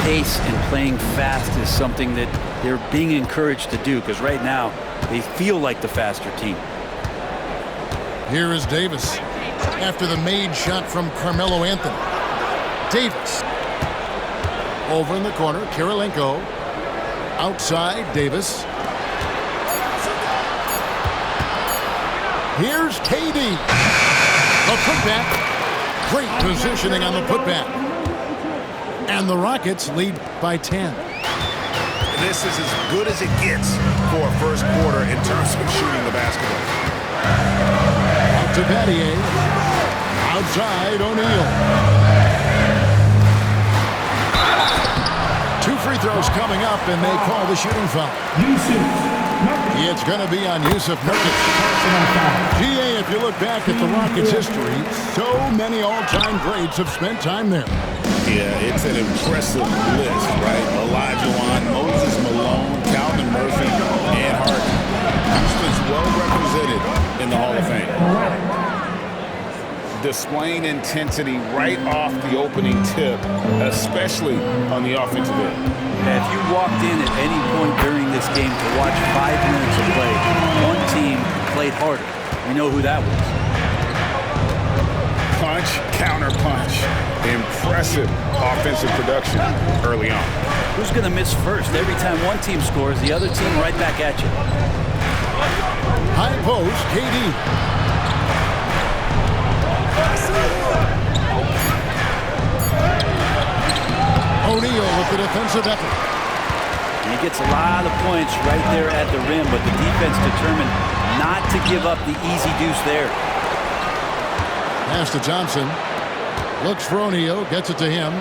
pace and playing fast is something that they're being encouraged to do, because right now they feel like the faster team. Here is Davis after the made shot from Carmelo Anthony. Davis over in the corner. Kirilenko outside. Davis. Here's KD. A putback. Great positioning on the putback. And the Rockets lead by 10. This is as good as it gets for a first quarter in terms of shooting the basketball. Out to Battier. Outside O'Neal. 2 free throws coming up, and they call the shooting foul. It's going to be on Yusuf Nurkic. GA, if you look back at the Rockets' history, so many all-time greats have spent time there. Yeah, it's an impressive list, right? Olajuwon, Moses Malone, Calvin Murphy, and Harden. Houston's well represented in the Hall of Fame. Displaying intensity right off the opening tip, especially on the offensive end. If you walked in at any point during this game to watch 5 minutes of play, one team played harder. We know who that was. Punch, counter punch. Impressive offensive production early on. Who's going to miss first? Every time one team scores, the other team right back at you. High post, KD. O'Neal with the defensive effort. And he gets a lot of points right there at the rim, but the defense determined not to give up the easy deuce there. Pass to Thompson. Looks for O'Neal, gets it to him.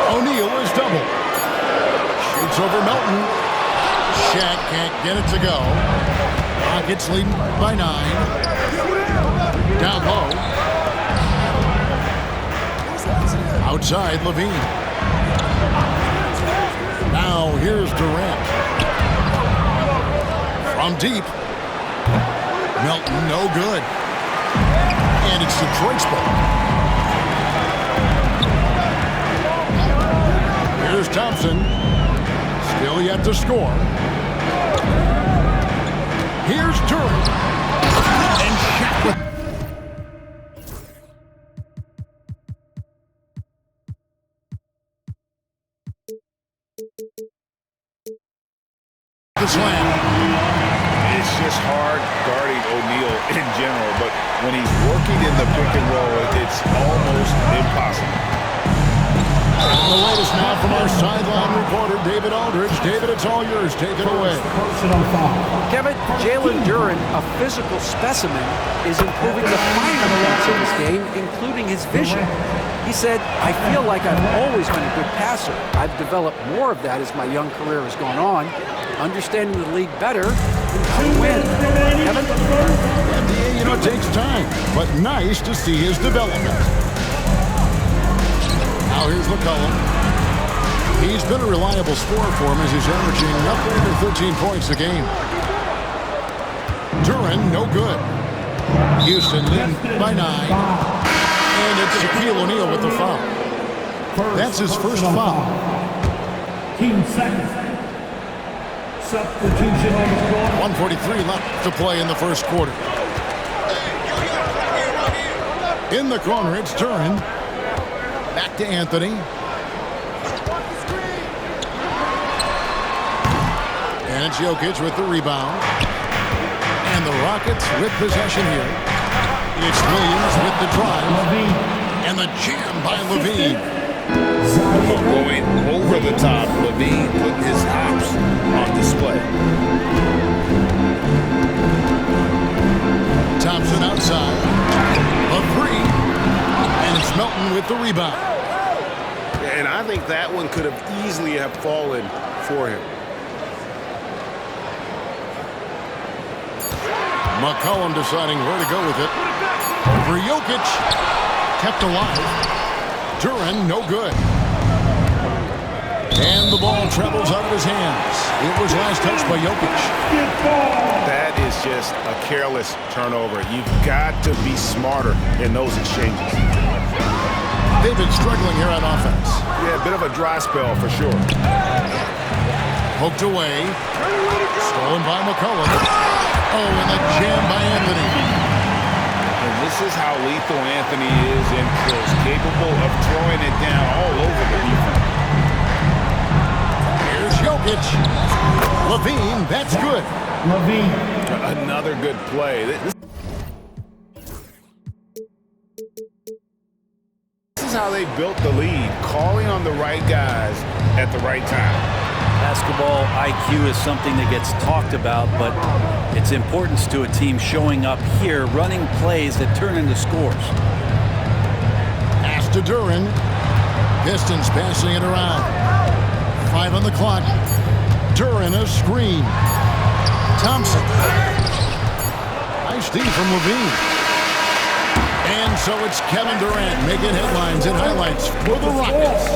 O'Neal is double. Shoots over Melton. Shaq can't get it to go. Rockets leading by 9. Down low. Outside Levine. Now here's Durant. From deep. Melton, no good. And it's Detroit's ball. Here's Thompson. Still yet to score. Here's Durant. And Shaq with the slam. It's just hard guarding O'Neal in general, but when he's working in the pick and roll, it's almost impossible. The latest now from our sideline reporter, David Aldridge. David, it's all yours. Take it away. Kevin, Jalen Duren, a physical specimen, is improving the finer points in this game, including his vision. He said, I feel like I've always been a good passer. I've developed more of that as my young career has gone on. Understanding the league better, I win. Kevin? You know, it takes time, but nice to see his development. Now here's McCollum. He's been a reliable scorer for him as he's averaging nothing under 13 points a game. Duren, no good. Houston leading by 9. And it's Shaquille O'Neal with the foul. That's his first foul. Team second. Substitution on the floor. 1:43 left to play in the first quarter. In the corner, it's Duren. Back to Anthony. And it's Jokic with the rebound. And the Rockets with possession here. It's Williams with the drive. And the jam by Levine. Going over the top, Levine putting his hops on display. Thompson outside. A three. And it's Melton with the rebound. And I think that one could have easily have fallen for him. McCollum deciding where to go with it. For Jokic. Kept alive. Duren, no good. And the ball travels out of his hands. It was last touched by Jokic. That is just a careless turnover. You've got to be smarter in those exchanges. They've been struggling here on offense. Yeah, a bit of a dry spell for sure. Poked away. Stolen by McCollum. Oh, and the jam by Anthony. And this is how lethal Anthony is in close, capable of throwing it down all over the defense. Here's Jokic. Levine, that's good. Levine. Another good play. This is how they built the lead, calling on the right guys at the right time. Basketball IQ is something that gets talked about, but its importance to a team showing up here, running plays that turn into scores. Pass to Duren. Pistons passing it around. 5 on the clock. Duren, a screen. Thompson. Nice D from Levine. And so it's Kevin Durant making headlines and highlights for the Rockets.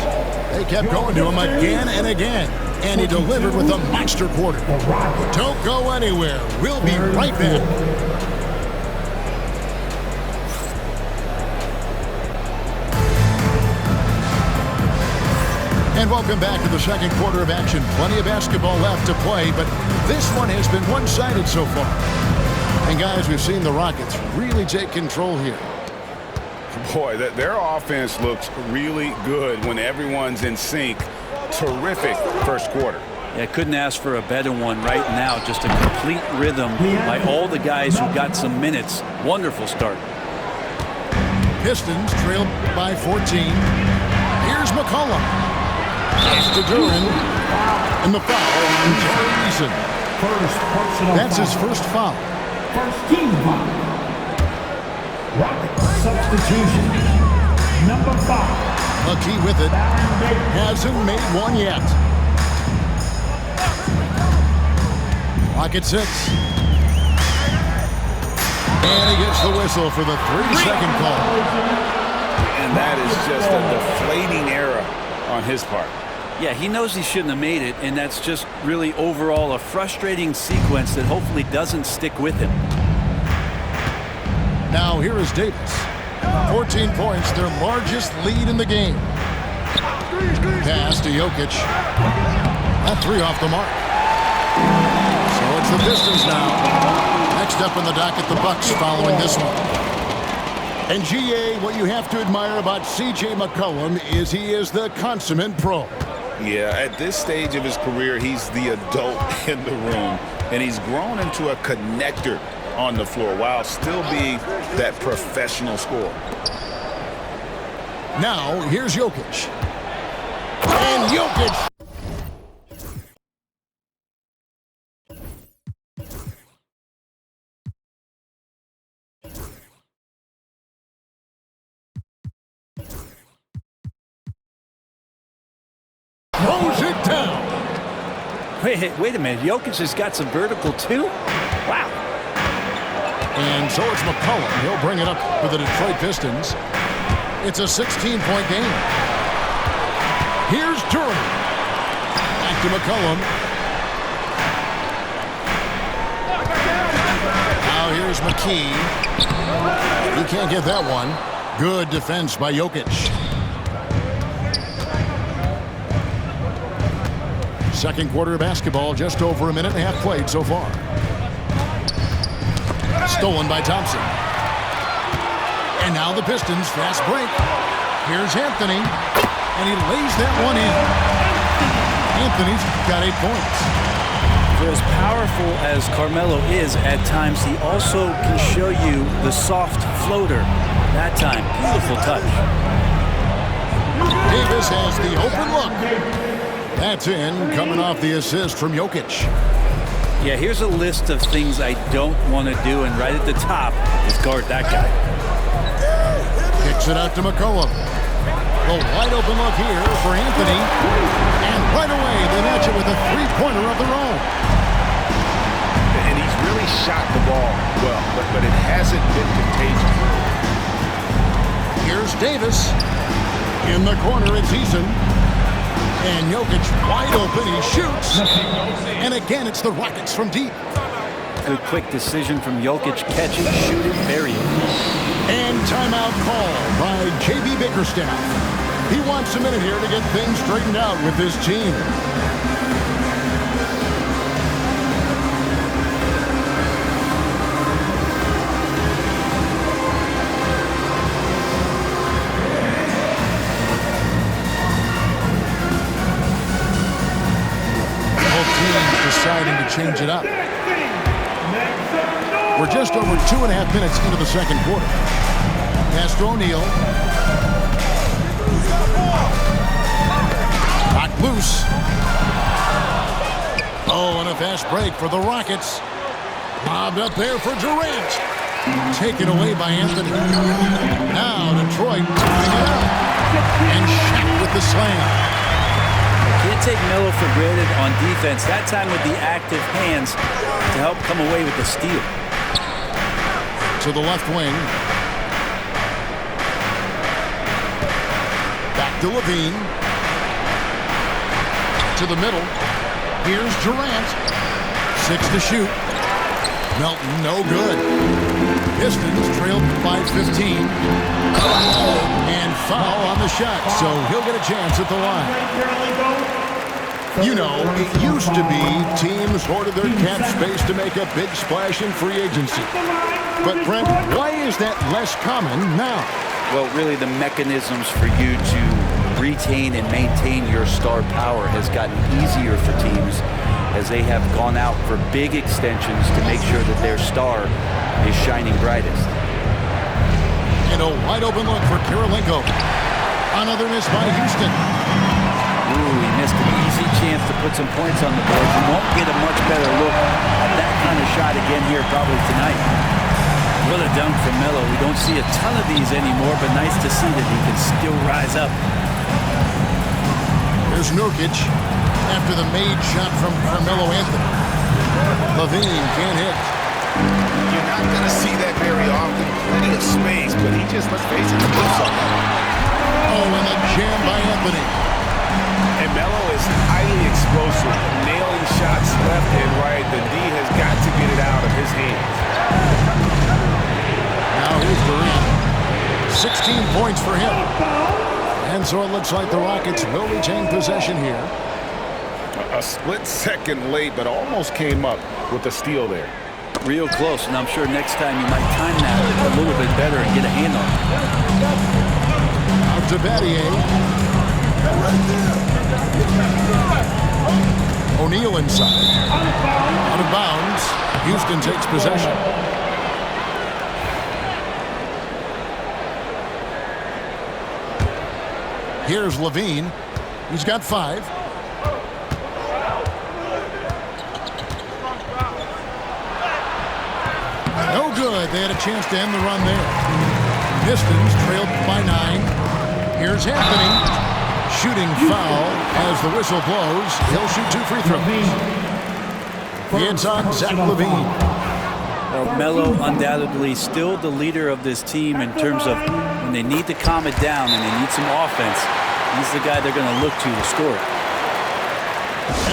They kept going to him again and again, and he delivered with a monster quarter. Don't go anywhere. We'll be right back. And welcome back to the second quarter of action. Plenty of basketball left to play, but this one has been one-sided so far. And guys, we've seen the Rockets really take control here. Boy, their offense looks really good when everyone's in sync. Terrific first quarter. Yeah, couldn't ask for a better one right now. Just a complete rhythm by all the guys who got some minutes. Wonderful start. Pistons trail by 14. Here's McCollum. Pass to Duren. And the foul on Terry Eason. First personal That's foul. his first foul. First team foul. Rocket substitution. Number 5. Lucky with it. Hasn't made one yet. Rocket 6. And he gets the whistle for the 3-second call. And that is just a deflating error on his part. Yeah, he knows he shouldn't have made it, and that's just really overall a frustrating sequence that hopefully doesn't stick with him. Now here is Davis. 14 points, their largest lead in the game. Pass to Jokic. That 3 off the mark. So it's the Pistons now. Next up in the docket, the Bucks following this one. And GA, what you have to admire about C.J. McCollum is he is the consummate pro. Yeah, at this stage of his career, he's the adult in the room, and he's grown into a connector on the floor while still being that professional scorer. Now, here's Jokic. And Jokic. Throws it down. Wait a minute. Jokic has got some vertical too? Wow. And so it's McCollum. He'll bring it up for the Detroit Pistons. It's a 16-point game. Here's Duren. Back to McCollum. Now here's McKee. He can't get that one. Good defense by Jokic. Second quarter of basketball, just over a minute and a half played so far. Stolen by Thompson. And now the Pistons, fast break. Here's Anthony, and he lays that one in. Anthony's got 8 points. For as powerful as Carmelo is at times, he also can show you the soft floater. That time, beautiful touch. Davis has the open look. That's in, coming off the assist from Jokic. Yeah, here's a list of things I don't want to do, and right at the top is guard that guy. Kicks it out to McCollum. The wide open look here for Anthony. And right away, they match it with a three-pointer of their own. And he's really shot the ball well, but it hasn't been contagious. Here's Davis. In the corner, it's Eason. And Jokic wide open, he shoots. And again, it's the Rockets from deep. Good quick decision from Jokic. Catch it, shoot it, bury it. And timeout call by J.B. Bickerstaff. He wants a minute here to get things straightened out with his team. Deciding to change it up. We're just over 2.5 minutes into the second quarter. Pass to O'Neal. Knocked loose. Oh, and a fast break for the Rockets. Lobbed up there for Durant. Taken away by Anthony. Now Detroit picking it up. And Shaq with the slam. Can't take Melo for granted on defense, that time with the active hands to help come away with the steal. To the left wing. Back to Levine. To the middle. Here's Durant. 6 to shoot. Melton, no good. Pistons trailed by 15. And foul on the shot, so he'll get a chance at the line. You know, it used to be teams hoarded their cap space to make a big splash in free agency. But, Brent, why is that less common now? Well, really the mechanisms for you to retain and maintain your star power has gotten easier for teams as they have gone out for big extensions to make sure that their star is shining brightest. And a wide open look for Kirilenko. Another miss by Houston. Ooh, he missed an easy chance to put some points on the board. He won't get a much better look at that kind of shot again here probably tonight. What a dunk from Melo. We don't see a ton of these anymore, but nice to see that he can still rise up. There's Nurkic after the made shot from Carmelo Anthony. Levine can't hit. You're not going to see that very often. Plenty of space, but he just must face it to do something. Oh, and a jam by Anthony. And Melo is highly explosive, nailing shots left and right. The D has got to get it out of his hands. Now here's Durant. 16 points for him. And so it looks like the Rockets will retain possession here. A split second late, but almost came up with the steal there. Real close, and I'm sure next time you might time that a little bit better and get a hand on it. Out to Battier. O'Neal inside. Out of bounds. Houston takes possession. Here's Levine. He's got 5. No good. They had a chance to end the run there. Pistons trailed by 9. Here's Anthony. Shooting foul as the whistle blows. He'll shoot 2 free throws. It's on Zach LaVine. Well, Melo undoubtedly still the leader of this team in terms of when they need to calm it down and they need some offense. He's the guy they're going to look to score.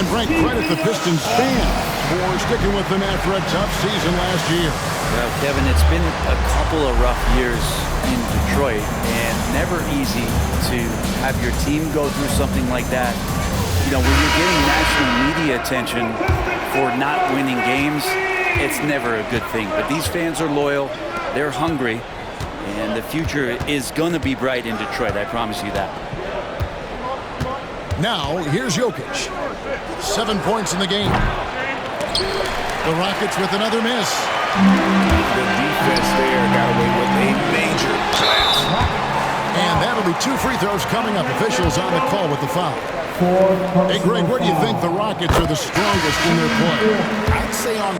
And Frank, credit the Pistons fan for sticking with them after a tough season last year. Well, Kevin, it's been a couple of rough years in Detroit and never easy to have your team go through something like that. You know, when you're getting national media attention for not winning games, it's never a good thing. But these fans are loyal, they're hungry, and the future is going to be bright in Detroit, I promise you that. Now, here's Jokic. 7 points in the game. The Rockets with another miss. The defense there got away with a major pass. And that'll be 2 free throws coming up. Officials on the call with the foul. Hey, Greg, where do you think the Rockets are the strongest in their play? I'd say on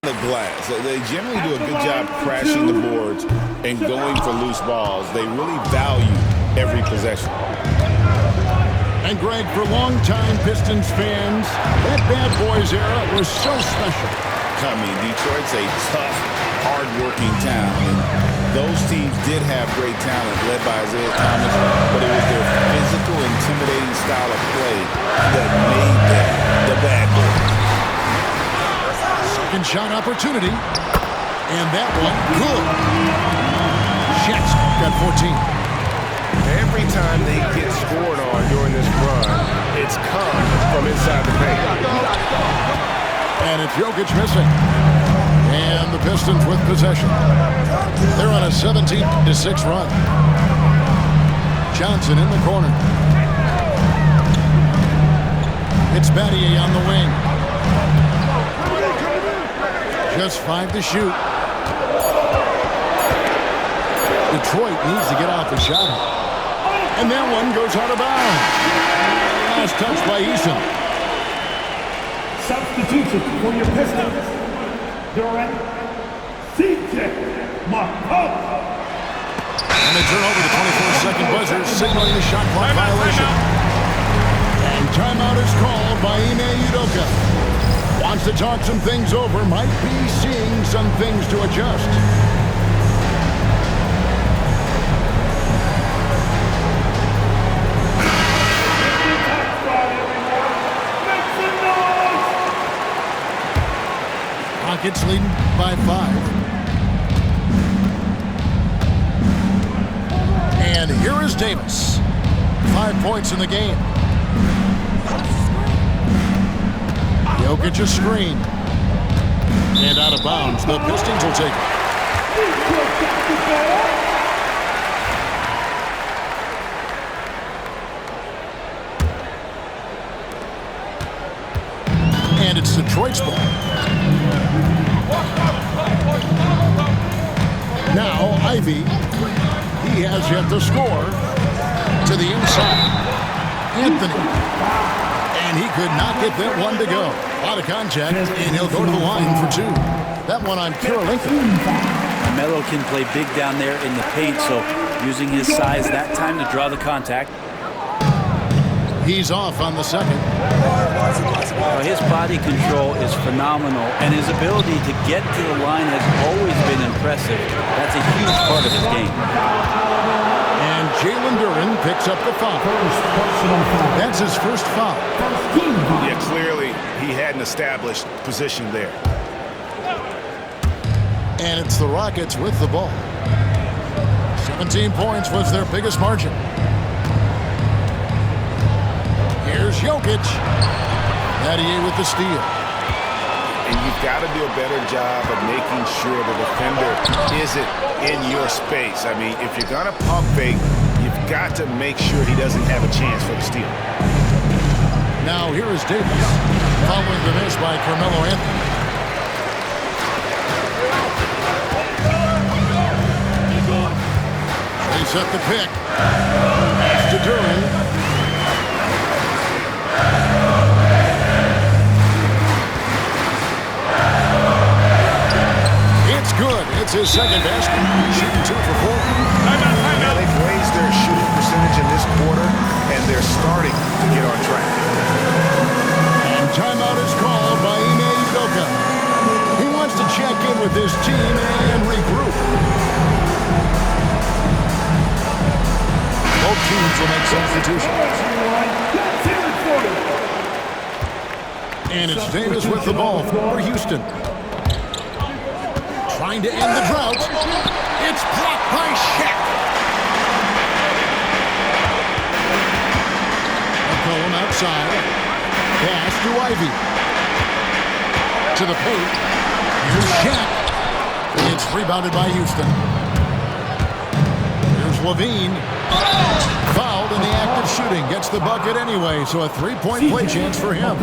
the glass. They generally do a good job crashing the boards and going for loose balls. They really value every possession. And Greg, for longtime Pistons fans, that Bad Boys era was so special. I mean, Detroit's a tough, hard-working town, and those teams did have great talent led by Isaiah Thomas, but it was their physical, intimidating style of play that made them the Bad Second shot opportunity. And that one, good. Shaq's got 14. Every time they get scored on during this run, it's come from inside the paint. And it's Jokic missing. And the Pistons with possession. They're on a 17-6 run. Johnson in the corner. It's Battier on the wing. Just 5 to shoot. Detroit needs to get off a shot. And that one goes out of bounds. Last touch by Eason. Substitution for your Pistons. Durant, C.J. McCollum. And they turn over the 24-second buzzer, signaling the shot clock violation. And timeout is called by Ime Udoka. Wants to talk some things over, might be seeing some things to adjust. Rockets leading by 5. And here is Davis. 5 points in the game. Jokic a screen. And out of bounds. The Pistons will take it. And it's Detroit's ball. Now Ivy. He has yet to score. To the inside. Anthony. And he could not get that one to go. Out of contact, and he'll go to the line for 2. That one on pure length. Melo can play big down there in the paint, so using his size that time to draw the contact. He's off on the second. His body control is phenomenal, and his ability to get to the line has always been impressive. That's a huge part of his game. And Jalen Duren picks up the foul. That's his first foul. Yeah, clearly he had an established position there. And it's the Rockets with the ball. 17 points was their biggest margin. Here's Jokic. Battier with the steal. And you've got to do a better job of making sure the defender isn't in your space. I mean, if you're going to pump fake, you've got to make sure he doesn't have a chance for the steal. Now here is Davis. Following the miss by Carmelo Anthony. They set the pick. To Duren. It's good. It's his second basket. Shooting 2 for 4. Yeah, they've raised their shooting percentage in this quarter, and they're starting to get on track. And timeout is called by Ime Udoka. He wants to check in with his team and regroup. Both teams will make substitutions. And it's Davis with the ball for Houston. Trying to end the drought. It's blocked by Shaq. McCollum outside. Pass to Ivy. To the paint. Here's Shaq. It's rebounded by Houston. Here's Levine. Fouled in the act of shooting. Gets the bucket anyway, so a 3-point play chance for him.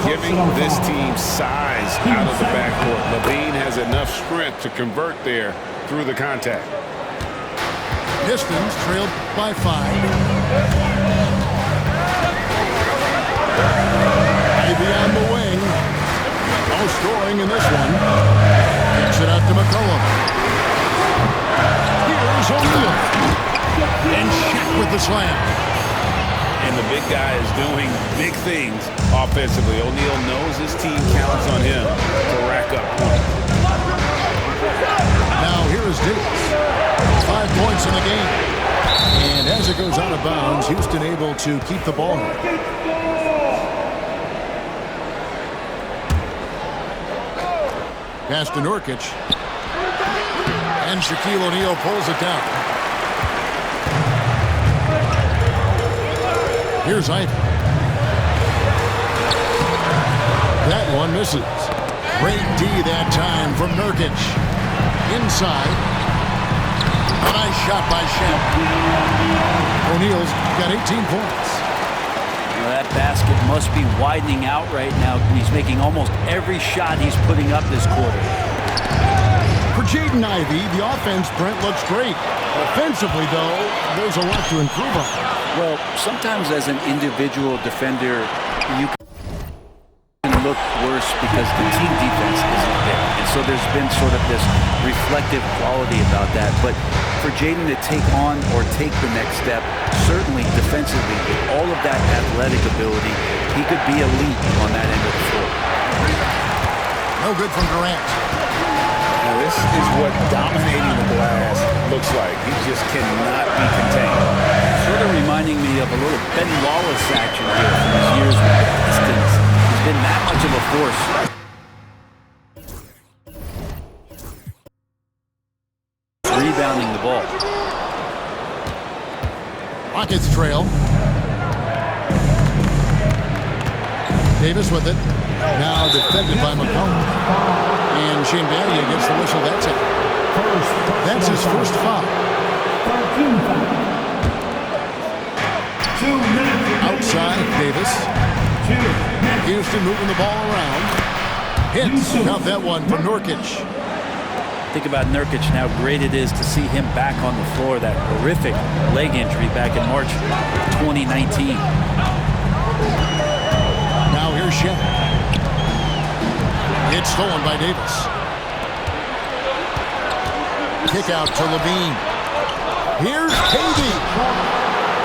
Giving this team size out of the backcourt. Levine has enough strength to convert there through the contact. Pistons trailed by 5. Ivy on the wing. No scoring in this one. Kicks it out to McCollum. Here's O'Neal. And Shaq with the slam. And the big guy is doing big things offensively. O'Neal knows his team counts on him to rack up points. Now here is Davis. 5 points in the game. And as it goes out of bounds, Houston able to keep the ball. Pass to Nurkic. And Shaquille O'Neal pulls it down. Here's Ivey. That one misses. Great D that time from Nurkic. Inside. A nice shot by Shaq. O'Neal's got 18 points. Well, that basket must be widening out right now. He's making almost every shot he's putting up this quarter. For Jaden Ivey, the offense, Brent, looks great. Offensively, though, there's a lot to improve on. Well, sometimes as an individual defender, you can look worse because the team defense isn't there. And so there's been sort of this reflective quality about that. But for Jaden to take on or take the next step, certainly defensively, with all of that athletic ability, he could be elite on that end of the floor. No good from Durant. Now this is what dominating the glass looks like. He just cannot be contained. Sort of reminding me of a little Ben Wallace action here from his years with the Pistons. He's been that much of a force. Rebounding the ball. Rockets trail. Davis with it. Now defended by McCollum. And Shane Battier gets the whistle. That's it. That's his first foul. Outside, Davis. Houston moving the ball around. Hits. Got that one for Nurkic. Think about Nurkic and how great it is to see him back on the floor. That horrific leg injury back in March 2019. Now here's Shaq. It's stolen by Davis. Kick out to Levine. Here's KD.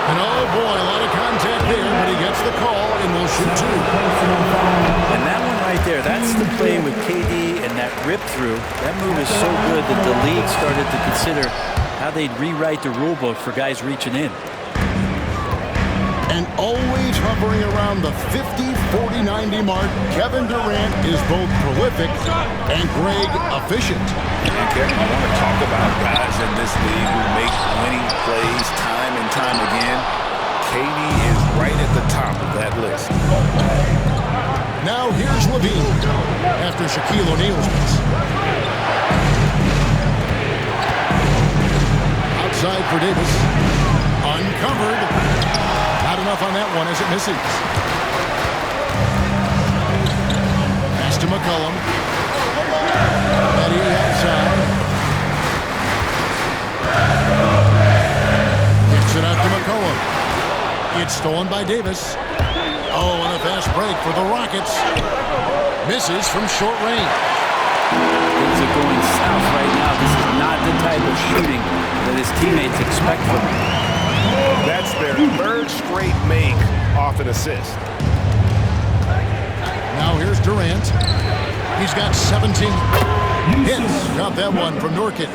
And oh boy, a lot of contact there, but he gets the call and will shoot two. And that one right there, that's the play with KD and that rip through. That move is so good that the league started to consider how they'd rewrite the rule book for guys reaching in. And always hovering around the 50-40-90 mark, Kevin Durant is both prolific and Greg efficient. And Kevin, I want to talk about guys in this league who make winning plays time and time again. KD is right at the top of that list. Now here's Levine after Shaquille O'Neal's miss. Outside for Davis. Uncovered. Not enough on that one as it misses. Pass to McCollum. Eddie outside. Gets it out to McCollum. It's stolen by Davis. Oh, and a fast break for the Rockets. Misses from short range. Things are going south right now. This is not the type of shooting that his teammates expect from him. That's their third straight make off an assist. Now here's Durant. He's got 17 hits. Got that one from Nurkic.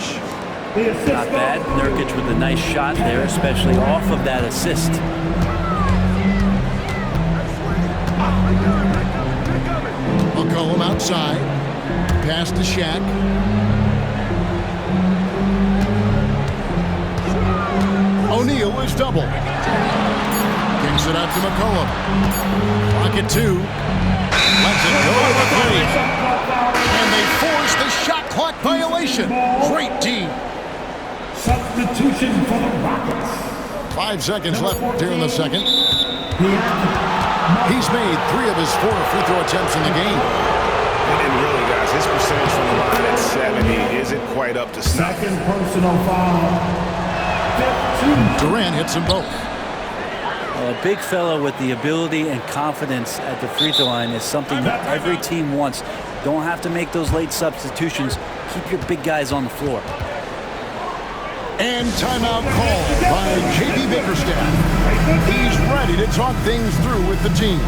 Not bad. Nurkic with a nice shot there, especially off of that assist. McCollum outside. Pass to Shaq. O'Neal is double. Kicks it out to McCollum. Rocket two. Lets it go to the three. And they force the shot clock violation. Great D. Substitution for the Rockets. 5 seconds left here in the second. He's made 3 of his 4 free throw attempts in the game. And really, guys, his percentage from the line at 70 isn't quite up to snuff. Second personal foul. Durant hits them both. Well, a big fella with the ability and confidence at the free throw line is something that every team wants. Don't have to make those late substitutions. Keep your big guys on the floor. And timeout called by J.B. Bickerstaff. He's ready to talk things through with the team.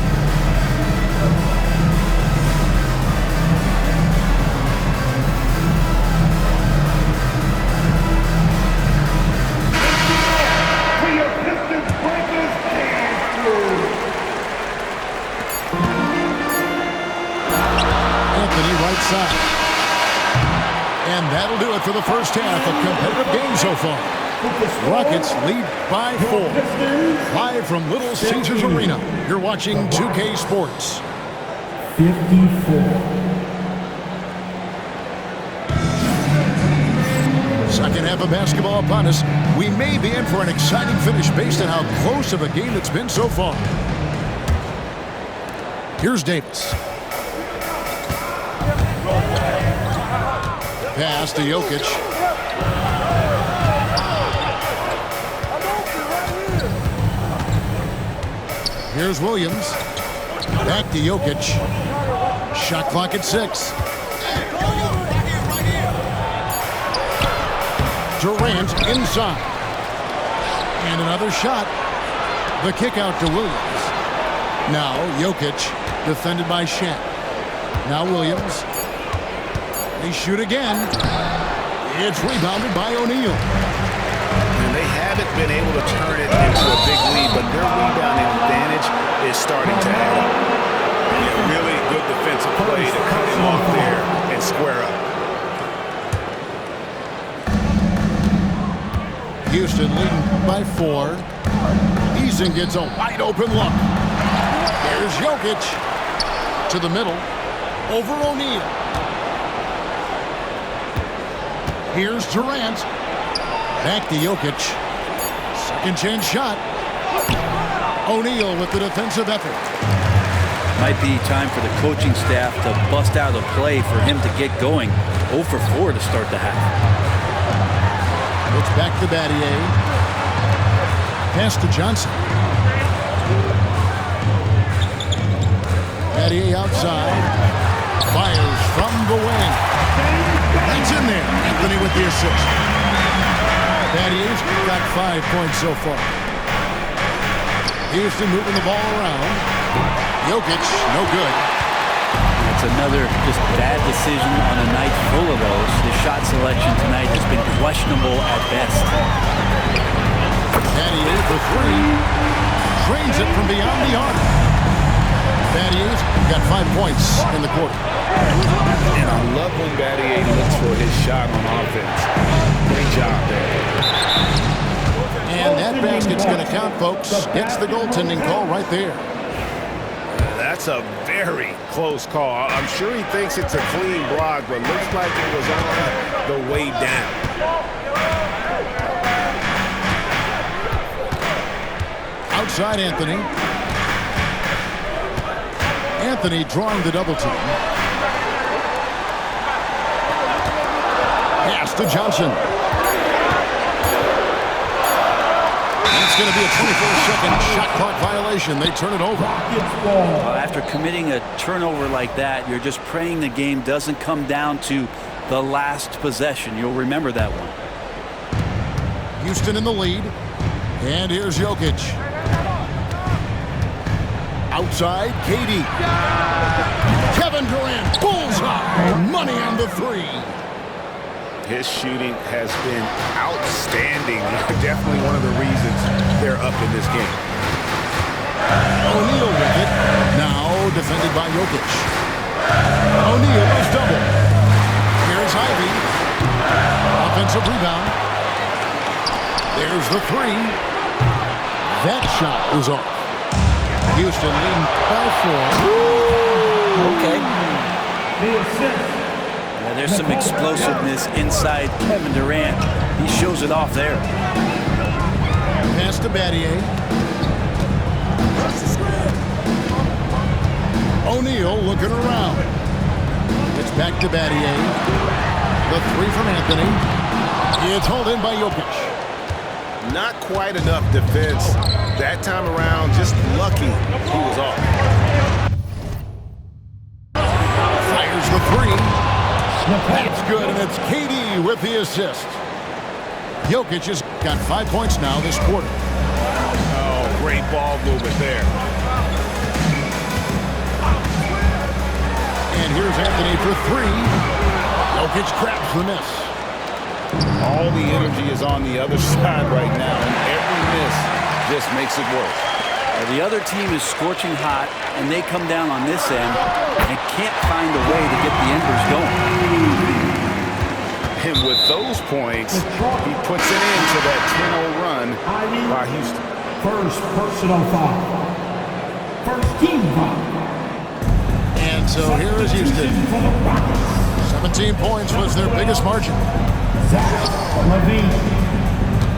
Side. And that'll do it for the first half. A competitive game so far. Rockets lead by 4. Live from Little Caesars Arena, you're watching 2K Sports. 54. Second half of basketball upon us. We may be in for an exciting finish based on how close of a game it's been so far. Here's Davis. Pass to Jokic. Here's Williams. Back to Jokic. Shot clock at 6. Durant inside. And another shot. The kick out to Williams. Now Jokic, defended by Shaq. Now Williams. They shoot again. It's rebounded by O'Neal. And they haven't been able to turn it into a big lead, but their rebounding advantage is starting to add up. Yeah, really good defensive play to cut him off there and square up. Houston leading by 4. Eason gets a wide open look. There's Jokic to the middle. Over O'Neal. Here's Durant. Back to Jokic. Second chance shot. O'Neal with the defensive effort. Might be time for the coaching staff to bust out a play for him to get going. 0 for 4 to start the half. It's back to Battier. Pass to Johnson. Battier outside. Fires from the wing. That's in there. Anthony with the assist. Battier's got 5 points so far. Houston moving the ball around. Jokic, no good. It's another just bad decision on a night full of those. His shot selection tonight has been questionable at best. Battier for 3. Drains it from beyond the arc. Battier's got 5 points in the quarter. And I love when Battier looks for his shot on offense. Great job there. And that basket's going to count, folks. Gets the goaltending call right there. That's a very close call. I'm sure he thinks it's a clean block, but looks like it was on the way down. Outside Anthony. Anthony drawing the double team. Pass to Johnson. It's going to be a 24-second shot clock violation. They turn it over. After committing a turnover like that, you're just praying the game doesn't come down to the last possession. You'll remember that one. Houston in the lead. And here's Jokic. Outside, KD. Kevin Durant, bullseye. Money on the 3. His shooting has been outstanding. Definitely one of the reasons they're up in this game. O'Neal with it. Now defended by Jokic. O'Neal is double. Here's Ivy. Offensive rebound. There's the 3. That shot is off. Houston leading by 4. Okay. There's some explosiveness inside Kevin Durant. He shows it off there. Pass to Battier. O'Neal looking around. It's back to Battier. The 3 from Anthony. It's hauled in by Jokic. Not quite enough defense that time around. Just lucky he was off. Fires the 3. That's good, and it's KD with the assist. Jokic has got 5 points now this quarter. Oh, great ball movement there. And here's Anthony for 3. Jokic grabs the miss. All the energy is on the other side right now, and every miss just makes it worse. The other team is scorching hot, and they come down on this end and can't find a way to get the embers going. And with those points, he puts it into that 10-0 run by Houston. First personal foul. First team foul. And so here is Houston. 17 points was their biggest margin. Zach LaVine.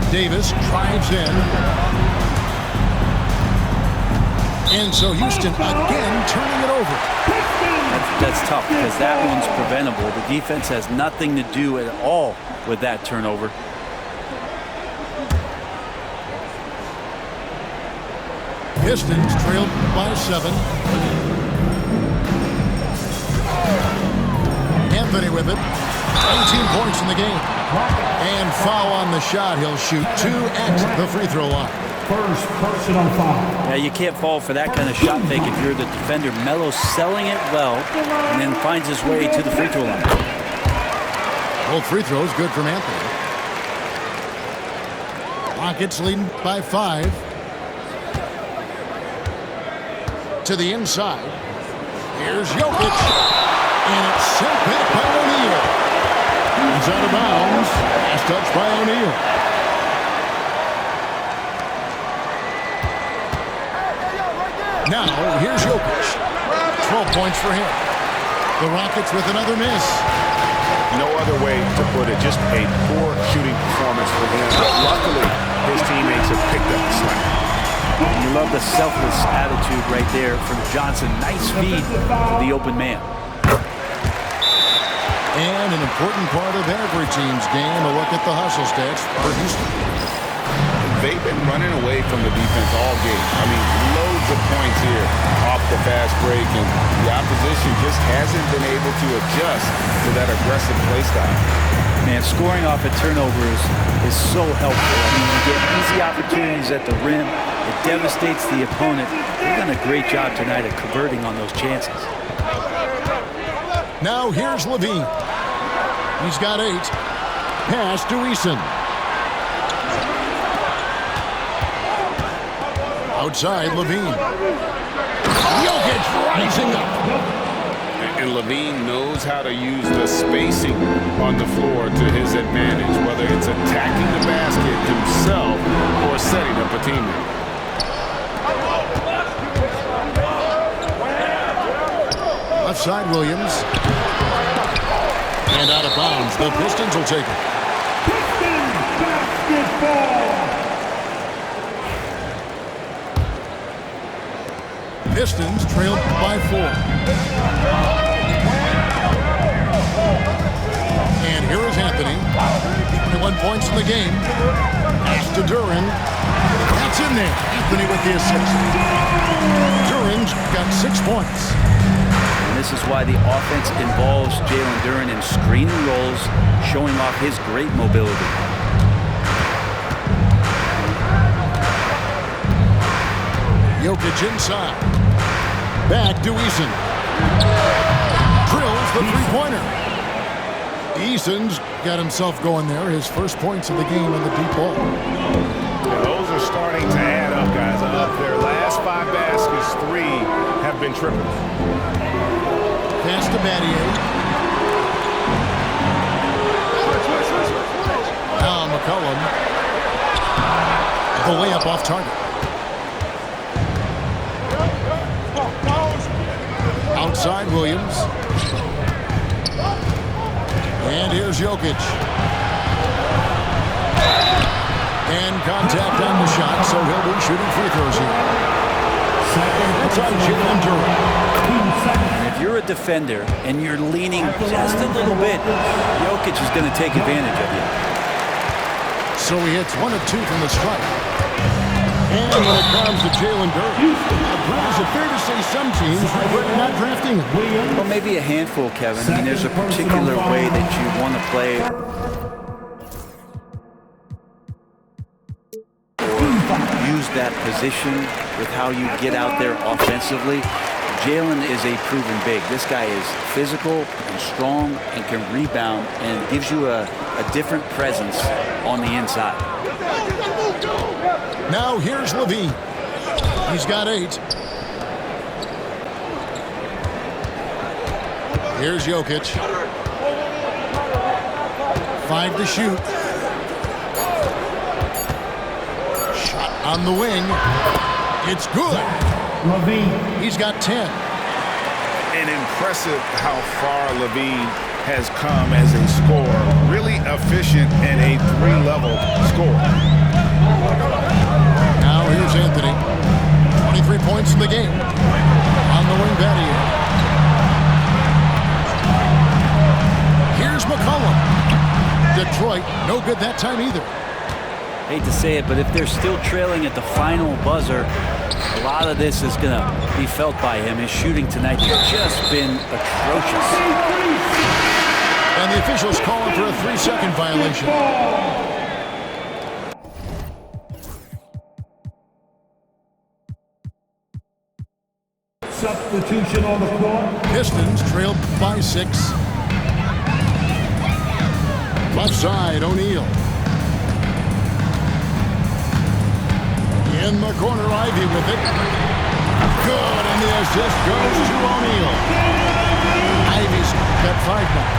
Davis drives in. And so Houston again turning it over. That's tough because that one's preventable. The defense has nothing to do at all with that turnover. Pistons trailed by 7. Anthony with it. 19 points in the game. And foul on the shot. He'll shoot 2 at the free throw line. First personal foul. Yeah, you can't fall for that kind of shot fake if you're the defender. Melo selling it well and then finds his way to the free throw line. Both free throws good from Anthony. Rockets leading by 5. To the inside. Here's Jokic. And it's sent back by O'Neal. He's out of bounds. Last touch by O'Neal. Now, here's Jokic. 12 points for him. The Rockets with another miss. No other way to put it. Just a poor shooting performance for him. But luckily, his teammates have picked up the slack. You love the selfless attitude right there from Johnson. Nice feed to the open man. And an important part of every team's game, a look at the hustle stats for Houston. They've been running away from the defense all game. I mean, loads of points here off the fast break, and the opposition just hasn't been able to adjust to that aggressive play style. Man, scoring off at turnovers is so helpful. I mean, you get easy opportunities at the rim. It devastates the opponent. They've done a great job tonight at converting on those chances. Now here's LaVine. He's got 8. Pass to Eason. Outside, LaVine. Jokic rising up. And LaVine knows how to use the spacing on the floor to his advantage, whether it's attacking the basket himself or setting up a teammate. Left side, Williams. And out of bounds. The Pistons will take it. Pistons trailed by 4. And here is Anthony. 21 points in the game. Pass to Duren. That's in there. Anthony with the assist. Duren's got 6 points. And this is why the offense involves Jalen Duren in screening roles, showing off his great mobility. Jokic inside. Back to Eason. Drills the three-pointer. Eason's got himself going there. His first points of the game on the deep ball. Yeah, those are starting to add up, guys. Of their last 5 baskets, 3 have been triples. Pass to Battier. Now McCollum. The layup off target. Outside Williams. And here's Jokic. And contact on the shot, so he'll be shooting free throws here. That's on Jalen Duren. If you're a defender and you're leaning just a little bit, Jokic is going to take advantage of you. So he hits 1 of 2 from the strike. And when it comes to Jalen Duren, is it fair to say some teams regret not drafting him? Well, maybe a handful, Kevin. I mean, there's a particular way that you want to play or use that position with how you get out there offensively. Jalen is a proven big. This guy is physical and strong and can rebound and gives you a different presence on the inside. Now here's LaVine. He's got 8. Here's Jokic. 5 to shoot. Shot on the wing. It's good. LaVine. He's got 10. And impressive how far LaVine has come as a scorer. Really efficient and a 3-level scorer. Now here's Anthony. 23 points in the game. On the wing, Battier. Here's McCollum. Detroit, no good that time either. Hate to say it, but if they're still trailing at the final buzzer, a lot of this is going to be felt by him. His shooting tonight has just been atrocious. And the officials calling for a 3-second violation. Substitution on the floor. Pistons trailed by 6. Left side, O'Neal. In the corner, Ivy with it. Good, and the assist goes to O'Neal. Ivy's got 5 now.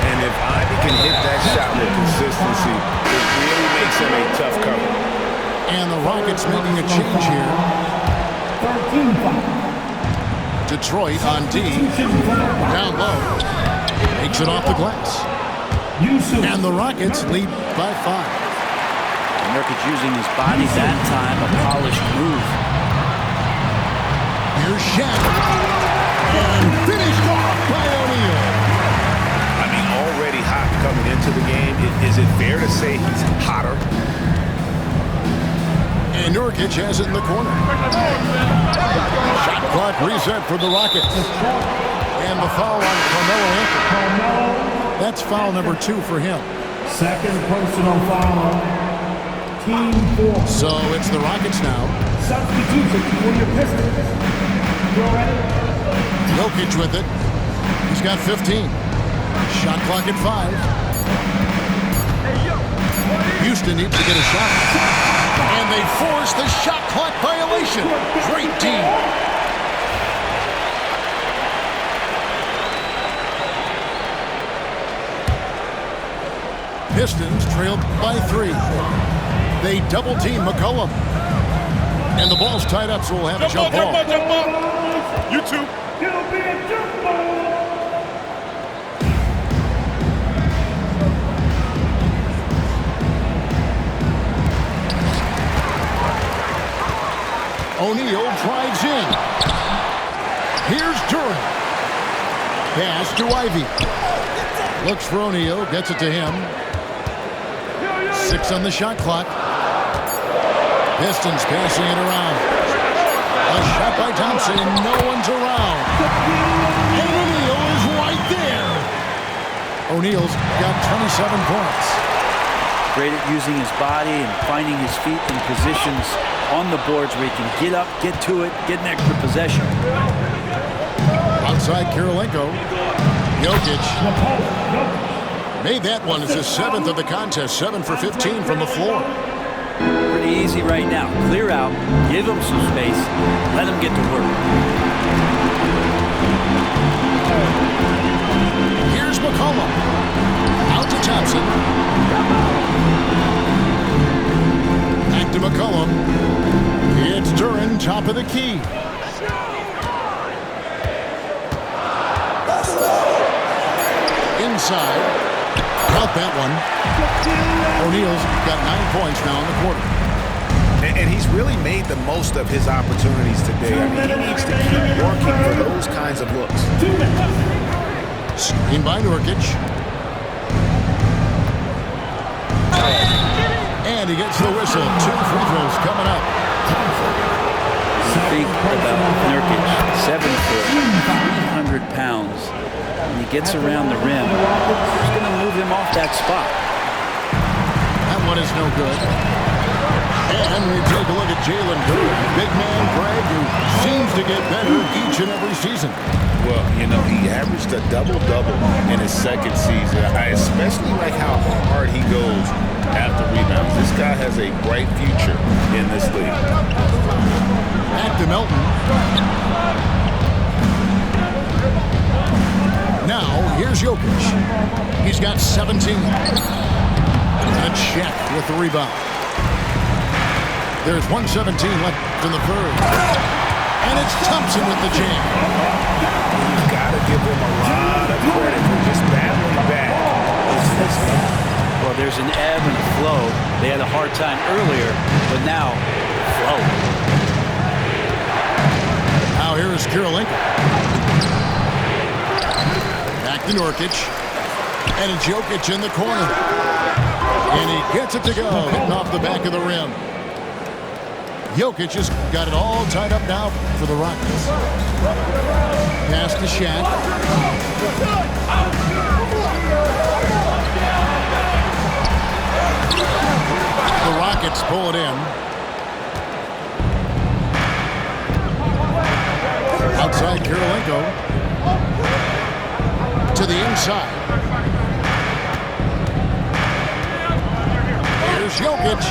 And if Ivy can hit that shot with consistency, it really makes him a tough cover. And the Rockets making a change here. 13 foul. Detroit on D. Down low. Makes it off the glass. And the Rockets lead by 5. Nurkic using his body that time, a polished move. Here's Shaq. And finished off by O'Neal. I mean, already hot coming into the game. Is it fair to say he's hotter? And Nurkic has it in the corner. Shot clock reset for the Rockets. And the foul on Carmelo Anthony. That's foul number 2 for him. Second personal foul. Team 4. So it's the Rockets now. Substitution for your Pistons. You're ready? Jokic with it. He's got 15. Shot clock at 5. Houston needs to get a shot. And they force the shot clock violation. Great team. Pistons trailed by 3. They double-team McCollum. And the ball's tied up, so we'll have a jump ball. Jump ball. You too. It'll be a jump ball. O'Neal drives in. Here's Durant. Pass to Ivy. Looks for O'Neal, gets it to him. 6 on the shot clock. Pistons passing it around. A shot by Thompson, and no one's around. And O'Neal is right there. O'Neal's got 27 points. Great at using his body and finding his feet in positions on the boards where he can get up, get to it, get an extra possession. Outside Kirilenko. Jokic made that one as his 7th of the contest. 7 for 15 from the floor. Pretty easy right now. Clear out, give him some space, let him get to work. Here's McCollum. Out to Thompson. Back to McCollum. It's Duran, top of the key. Inside. Count that one. O'Neal's got 9 points now in the quarter. And he's really made the most of his opportunities today. I mean, he needs to keep working for those kinds of looks. Screen by Nurkic. And he gets the whistle. 2 free throws coming up. Think about Nurkic, 7 foot, 300 pounds. When he gets around the rim, he's going to move him off that spot. That one is no good. And we take a look at Jalen Duren, big man Greg, who seems to get better each and every season. Well, you know, he averaged a double-double in his 2nd season. I especially like how hard he goes after rebounds. This guy has a bright future in this league. Back to Melton. Now Now, here's Jokic. He's got 17. And check with the rebound. There's 1:17 left in the third. And it's Thompson with the jam. You've got to give them a lot of credit for just battling back. Well, there's an ebb and flow. They had a hard time earlier, but now, flow. Now here is Kirilenko. Back to Nurkic. And it's Jokic in the corner. And he gets it to go, hitting off the back of the rim. Jokic has got it all tied up now for the Rockets. Pass to Shaq. The Rockets pull it in. Outside Kirilenko. To the inside. Here's Jokic.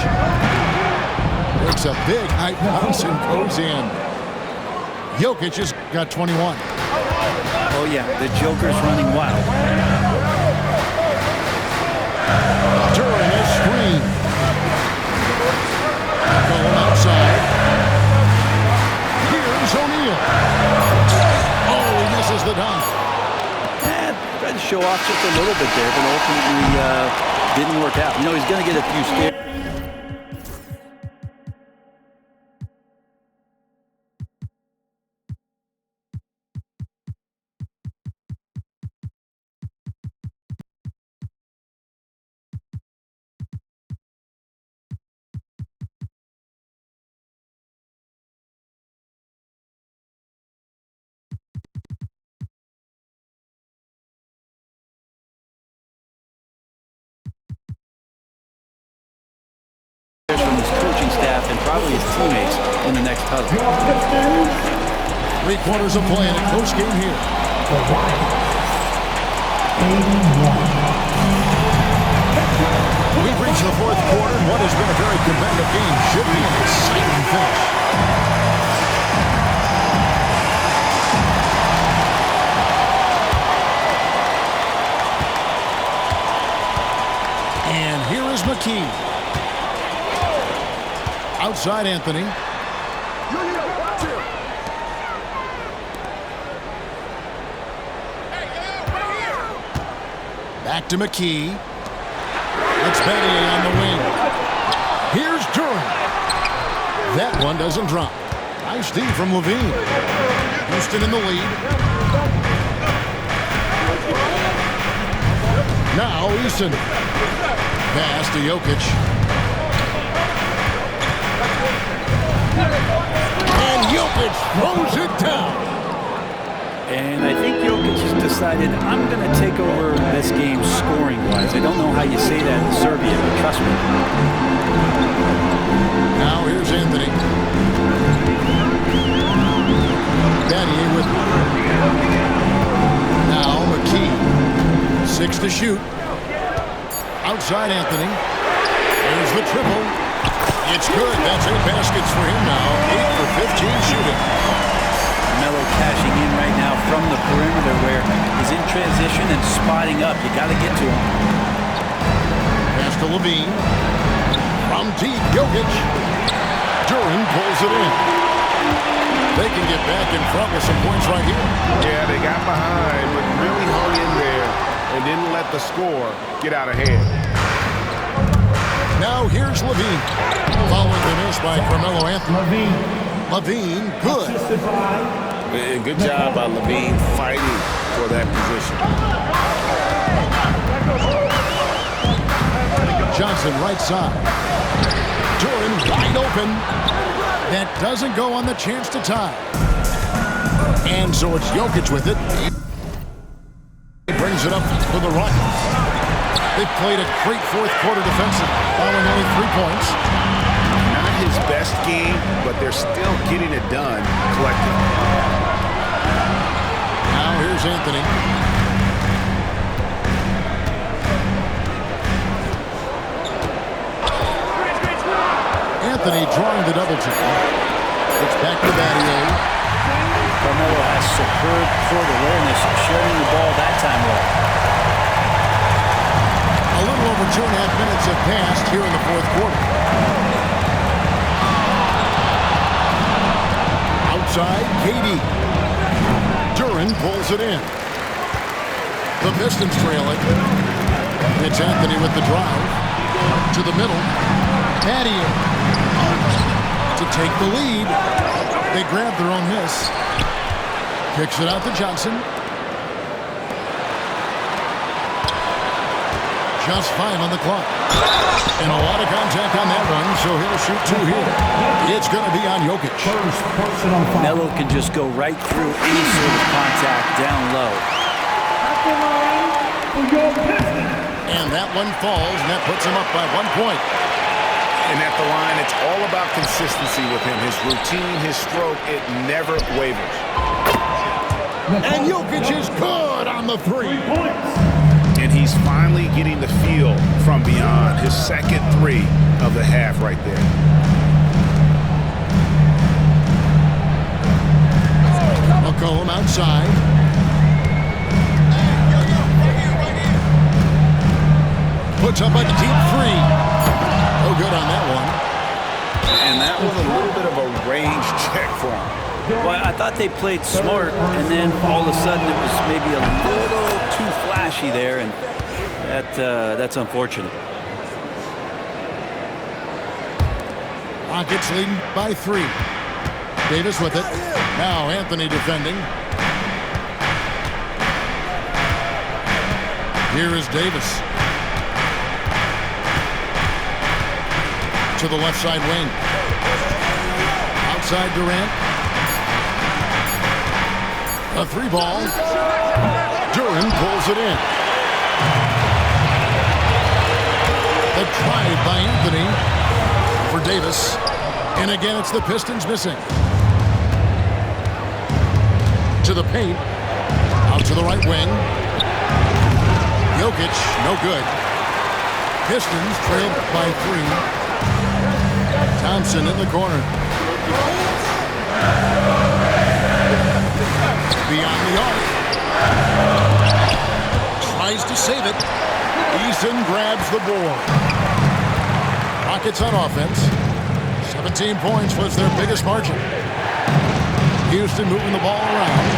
Takes a big high bounce and goes in. Jokic has got 21. Oh, yeah, the Joker's running wild. During a screen. Going outside. Here's O'Neal. Oh, he misses the dunk. Tried to show off just a little bit there, but ultimately didn't work out. You know, he's going to get a few scares. From his coaching staff and probably his teammates in the next huddle. 3 quarters of play and a close game here. We've reached the 4th quarter and what has been a very competitive game should be an exciting finish. And here is McKee. Outside Anthony. Back to McKee. It's Battier on the wing. Here's Durant. That one doesn't drop. Nice D from Levine. Houston in the lead. Now Easton. Pass to Jokic. And Jokic throws it down. And I think Jokic has decided, I'm going to take over this game scoring-wise. I don't know how you say that in Serbia, but trust me. Now here's Anthony. Battier with now McKee. 6 to shoot. Outside Anthony. There's the triple. It's good. That's 8 baskets for him now. 8 for 15 shooting. Melo cashing in right now from the perimeter where he's in transition and spotting up. You got to get to him. Pass to Levine. From deep, Jokic. Durant pulls it in. They can get back in front with some points right here. Yeah, they got behind, but really hung in there and didn't let the score get out of hand. Now here's Levine. Following the miss by Carmelo Anthony. Levine, good. Good job by Levine fighting for that position. Johnson right side. Durant wide open. That doesn't go on the chance to tie. And so it's Jokic with it. He brings it up for the Rockets. They've played a great 4th quarter defensive, following only 3 points. Not his best game, but they're still getting it done collectively. Now here's Anthony. Anthony drawing the double team. It's back to Battier. Carmelo has superb court awareness, sharing the ball that time well. A little over 2.5 minutes have passed here in the fourth quarter. Outside, KD. Duren pulls it in. The Pistons trail it. It's Anthony with the drive. To the middle. Patio. To take the lead. They grab their own miss. Kicks it out to Johnson. Just 5 on the clock. And a lot of contact on that one, so he'll shoot 2 here. It's going to be on Jokic. Melo can just go right through any sort of contact down low. And that one falls, and that puts him up by 1 point. And at the line, it's all about consistency with him. His routine, his stroke, it never wavers. And Jokic is good on the 3. And he's finally getting the feel from beyond. His second 3 of the half right there. McCollum outside. Puts up a deep 3. Oh, good on that one. And that was a little bit of a range check for him. Well, I thought they played smart, and then all of a sudden it was maybe a little too flashy there, and that's unfortunate. Rockets leading by 3. Davis with it. Now Anthony defending. Here is Davis. To the left side wing. Outside Durant. A 3 ball. Duren pulls it in. The drive by Anthony for Davis. And again, it's the Pistons missing. To the paint. Out to the right wing. Jokic, no good. Pistons trailed by 3. Thompson in the corner. Beyond the arc. Tries to save it. Eason grabs the board. Rockets on offense. 17 points was their biggest margin. Houston moving the ball around.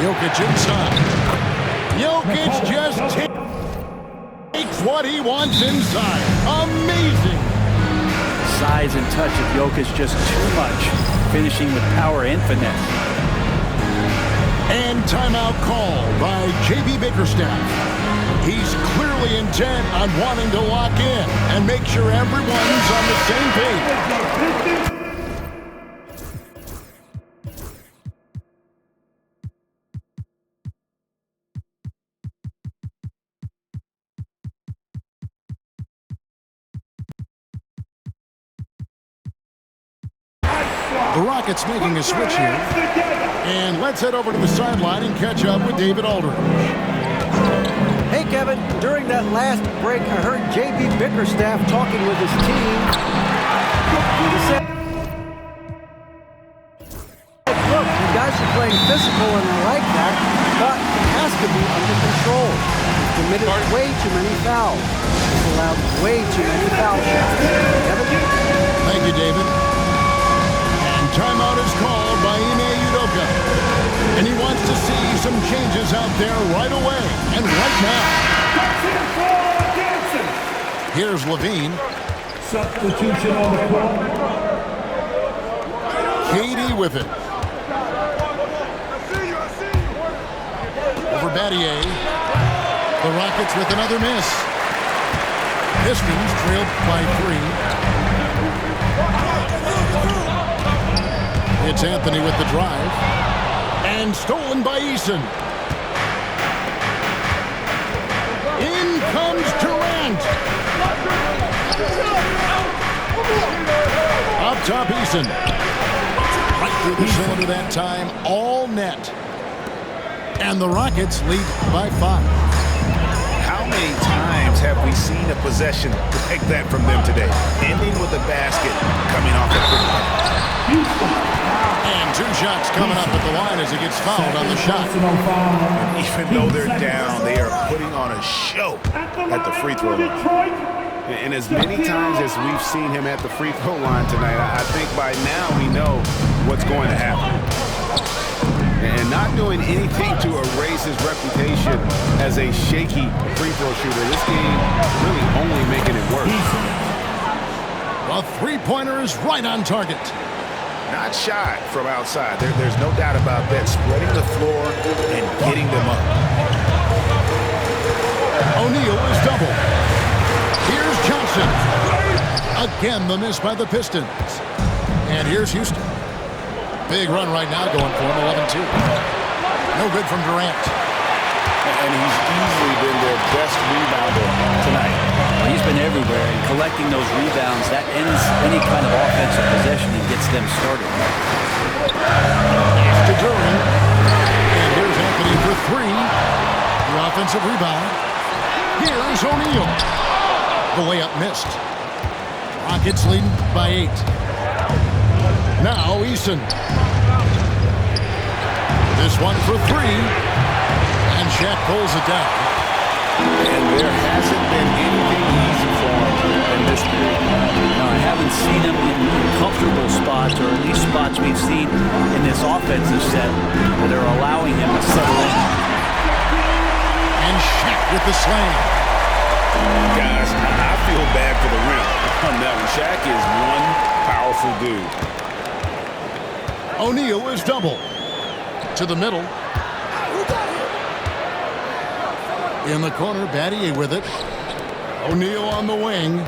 Jokic inside. Jokic just takes what he wants inside. Amazing. Size and touch of Jokic just too much, finishing with power and finesse. And timeout call by J.B. Bickerstaff. He's clearly intent on wanting to lock in and make sure everyone's on the same page. The Rockets making a switch here. And let's head over to the sideline and catch up with David Aldridge. Hey, Kevin, during that last break, I heard J.B. Bickerstaff talking with his team. He said, look, you guys are playing physical and I like that, but it has to be under control. He's committed way too many fouls. He's allowed way too many foul shots. Kevin? Thank you, David. Timeout is called by Ime Udoka. And he wants to see some changes out there right away and right now. Here's Levine. Substitution on the court. KD with it. Over Battier. The Rockets with another miss. Pistons trailed by 3. It's Anthony with the drive. And stolen by Eason. In comes Durant. Up top, Eason. Right through the cylinder that time. All net. And the Rockets lead by 5. How many times have we seen a possession like that from them today? Ending with a basket coming off the quick. shot's coming up at the line as he gets fouled on the shot. Even though they're down, they are putting on a show at the free throw line. And as many times as we've seen him at the free throw line tonight, I think by now we know what's going to happen. And not doing anything to erase his reputation as a shaky free throw shooter. This game really only making it worse. The three-pointer is right on target. Not shy from outside. There's no doubt about that. Spreading the floor and getting them up. O'Neal is double. Here's Johnson. Again, the miss by the Pistons. And here's Houston. Big run right now going for him, 11-2. No good from Durant. And he's easily been their best rebounder tonight. Well, he's been everywhere, and collecting those rebounds, that ends any kind of offensive possession and gets them started. To Duran. And here's Anthony for three. The offensive rebound. Here's O'Neal. The layup missed. Rockets leading by 8. Now Eason. This one for three. And Shaq pulls it down. And there hasn't been anything easy for him in this period. No, I haven't seen him in comfortable spots, or at least spots we've seen in this offensive set that are allowing him to settle in. And Shaq with the slam. Guys, I feel bad for the rim on that one. Shaq is one powerful dude. O'Neal is double. To the middle. In the corner, Battier with it. O'Neal on the wing.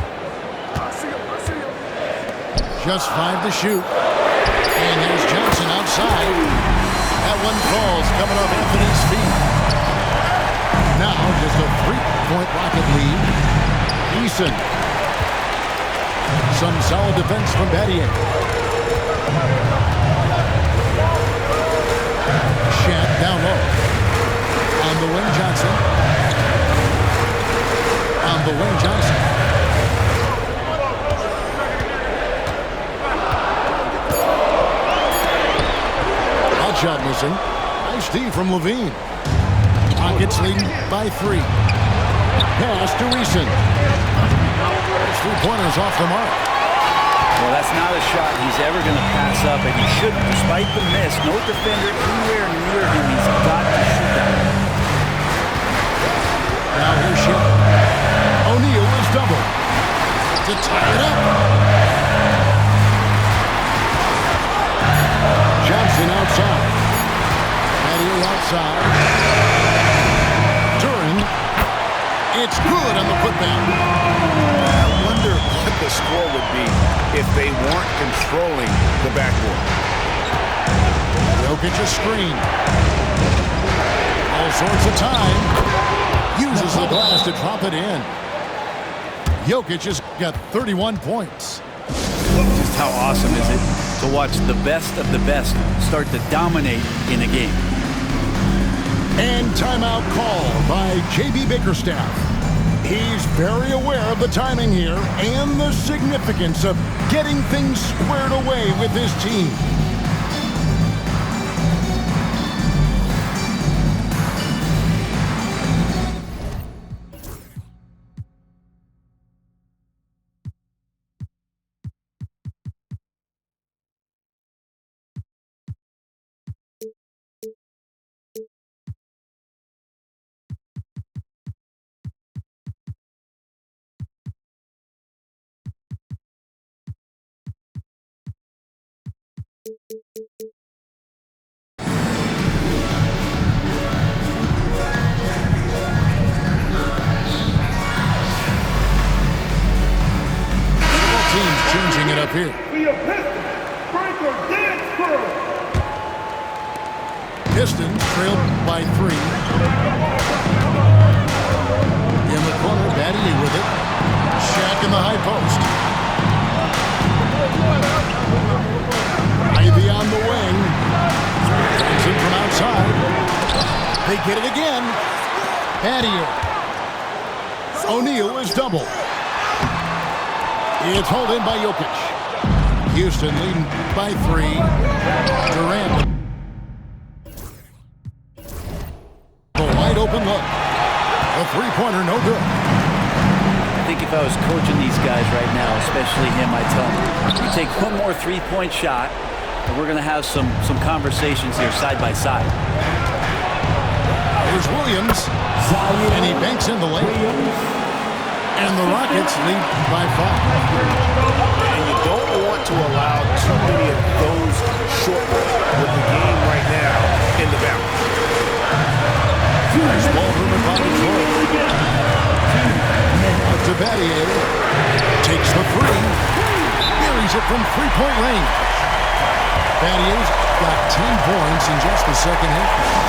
Just 5 to shoot. And here's Johnson outside. That one falls, coming off Anthony's feet. Now just a 3-point Rocket lead. Eason. Some solid defense from Battier. Shaq down low. On the wing, Johnson. On the wing, Johnson. Hot shot missing. Nice D from Levine. Rockets leading by 3. Pass to Eason. His 3-pointers off the mark. Well, that's not a shot he's ever going to pass up, and he shouldn't, despite the miss. No defender anywhere near him. He's got to shoot that. Now here's Shaq. O'Neal is double. To tie it up. Johnson outside. Battier outside. Duran. It's good on the putback. I wonder what the score would be if they weren't controlling the backboard. Jokic a screen. All sorts of time. Uses the glass to drop it in. Jokic has got 31 points. Just how awesome is it to watch the best of the best start to dominate in a game. And timeout call by J.B. Bickerstaff. He's very aware of the timing here and the significance of getting things squared away with his team. Teams changing it up here. Pistons trailed by 3. In the corner, Battier with it. Shaq in the high post. Ivy on the wing. Johnson from outside. They get it again. Battier. O'Neal is double. It's hauled in by Jokic. Houston leading by 3. Durant open look. The three-pointer, no good. I think if I was coaching these guys right now, especially him, I'd tell him, you take one more three-point shot, and we're going to have some conversations here side by side. Here's Williams, and he banks in the lane. And the Rockets lead by 5. And you don't want to allow too many of those short ones with the game right now in the balance. Nice ball movement by Detroit. Up to Battier. Takes the three. Buries it from three-point range. Battier's got 10 points in just the second half.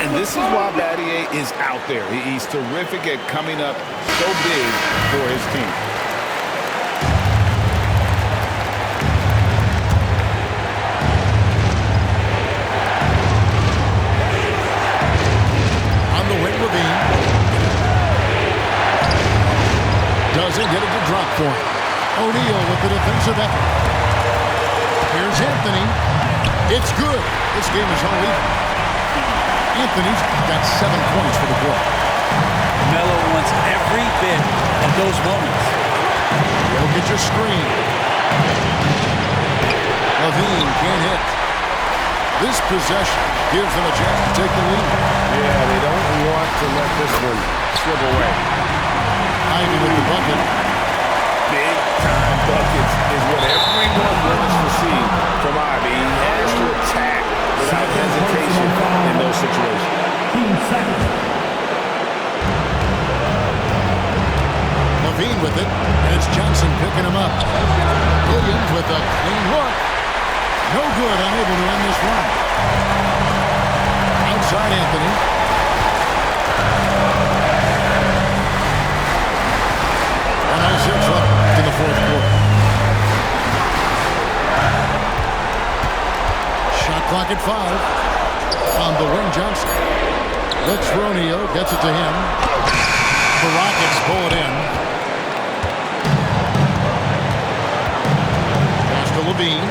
And this is why Battier is out there. He's terrific at coming up so big for his team. On the wing, Levine. Doesn't get it to drop for him. O'Neal with the defensive effort. Here's Anthony. It's good. This game is all even. Anthony's got 7 points for the quarter. Melo wants every bit of those moments. He'll get your screen. Levine can't hit. This possession gives them a chance to take the lead. Yeah, they don't want to let this one slip away. Ivy with the bucket. Big-time buckets is what everyone wants to see from Ivy. He has to attack without hesitation in those situations. 15 seconds. Levine with it, and it's Johnson picking him up. Williams with a clean look. No good, unable to end this run. Outside Anthony. 1:06 left in the fourth quarter. Shot clock at 5. On the wing, Johnson. Looks for O'Neal, gets it to him. The Rockets pull it in. Pass to Levine.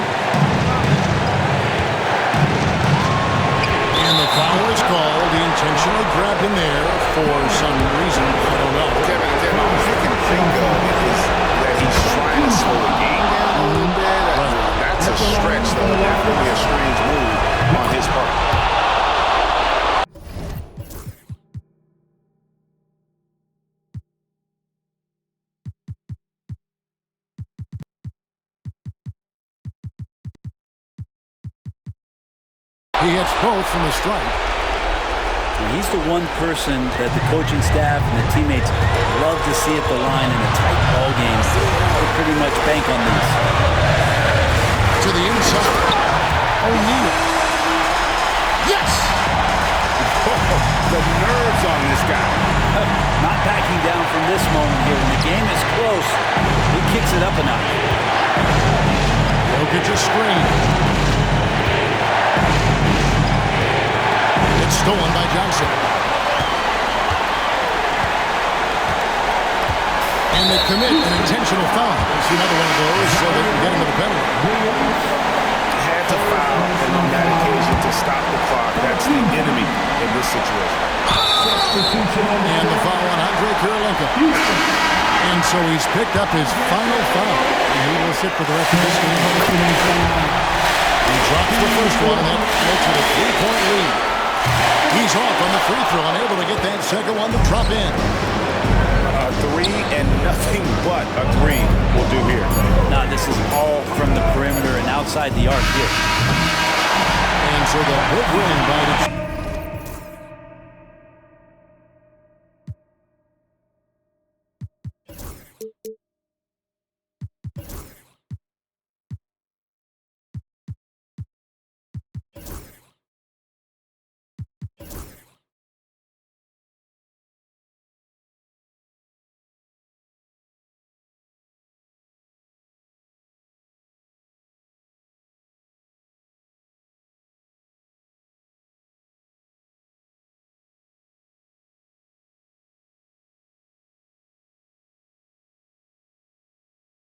And the foul is called. He intentionally grabbed him there for some reason. I don't know. Kevin, all you can think of is that he's trying to slow the game down a little bit. That's a stretch, though. Definitely a strange move on his part. He hits both from the strike. He's the one person that the coaching staff and the teammates love to see at the line in a tight ball game. They pretty much bank on these. To the inside. O'Neal. Yes! The nerves on this guy. Not backing down from this moment here. When the game is close, he kicks it up a notch. Jokic a screen. It's stolen by Johnson. And they commit an intentional foul. It's another one of those, so they can get into the penalty. Had to foul on that occasion to stop the clock. That's the enemy in this situation. And the foul on Andre Kirilenko. And so he's picked up his final foul. And he will sit for the rest of this game. He drops the first one, and that makes it a 3-point lead. He's off on the free throw, unable to get that second one to drop in. A three and nothing but a three will do here. Now this is all from the perimeter and outside the arc here. And so the big win by the